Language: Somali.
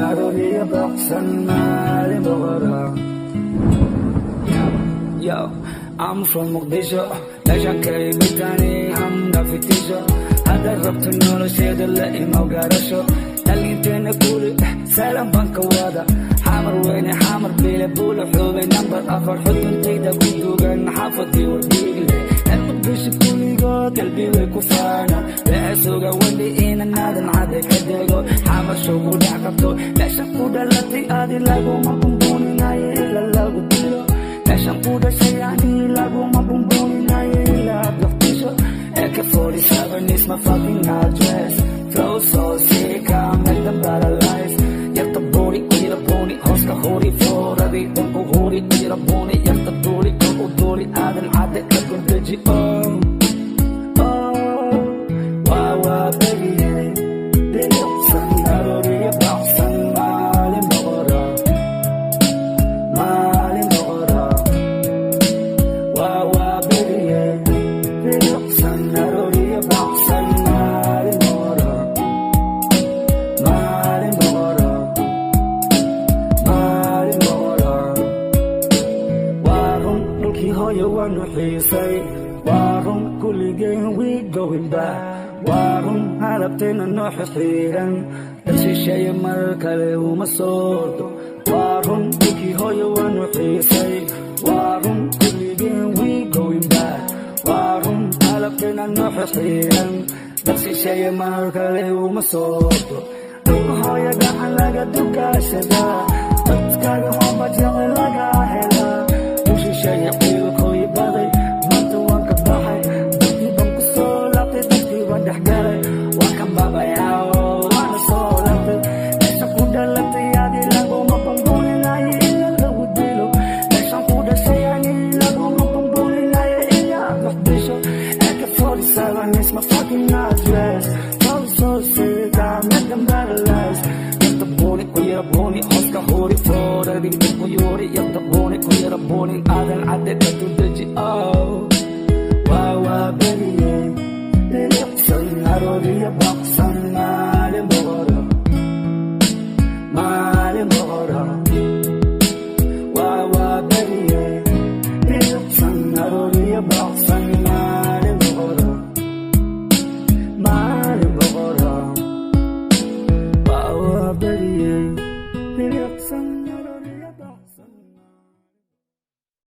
arooriya baqsan maalin boqora. Yo, I'm from Mogadishu, meeshaan ka imidani hamna fitisho. Haddaad rabto nolosheeda la imaw garasho, dhalinteena kuli saalan baan ka wada. Xamar weyne xamar bile buula xuubay nambar 4 xuduntayda ku duugan xaafadii wardhiigle. Muqdisho kuligood qalbi way ku faana, waxasuga weli inanaadan cade ka dego. Xamar shugu dhac qabto meeshan ku dhalatay adi laguma bumbuninayo ila lagu dilo. Meeshan ku dhashay ani laguma bumbuninayo ila Muqdisho. AK-47 is my fucking address. Flow so sick, I make them paralyzed. Yatta body, kujira boni, hoska hori floradi. Unko hori, kujira boni, yatta doli, unko doli. Adan ade, kakun deji, oh. Oh, wah wah baby, yeah. Baby, san arooriya baqsan maalin boqora. Maalin boqora. Wah wah baby, yeah. Baby, san arooriya baqsan maalin boqora. Maalin boqora. Maalin boqora. Waa run dhulkii hooyo waanu xiisay. Waa run kulligeen we going back. Waa run halabteena noo xirxiiran, dad shisheeye mar kale uma soodo. Waa run dhulkii hooyo waanu xiisay. Waa run kulligeen we going back. Waa run halabteena noo xirxiiran, dad shisheeye mar kale uma soodo. Dhulka hooyo gacan laga dugaashada, dadkaaga hooba jecel laga helaa. U shisheeye qiilkooyi baday, maanta waan ka baxay. Dadkii baan ku soo laabtay, dadkii baan dhex galay. Waan ka baabayaa oo waana soo laabtay. Meeshan ku dhalatay adi laguma bumbuninayo ila lagu dilo. Meeshan ku dhashay ani laguma bumbuninayo ila Muqdisho. AK-47 is my fucking address. Flow so sick, I make them paralyzed. Yatta boni, kujira boni, hoska hori floradi. Unko yori, yatta boni, kujira boni. Adan ade, kakun deji, oh. Wah wah baby, yeah. Baby, san arooriya baqsan maalin boqora. Maalin boqora. Wah wah baby, yeah. Baby, san arooriya baqsan maalin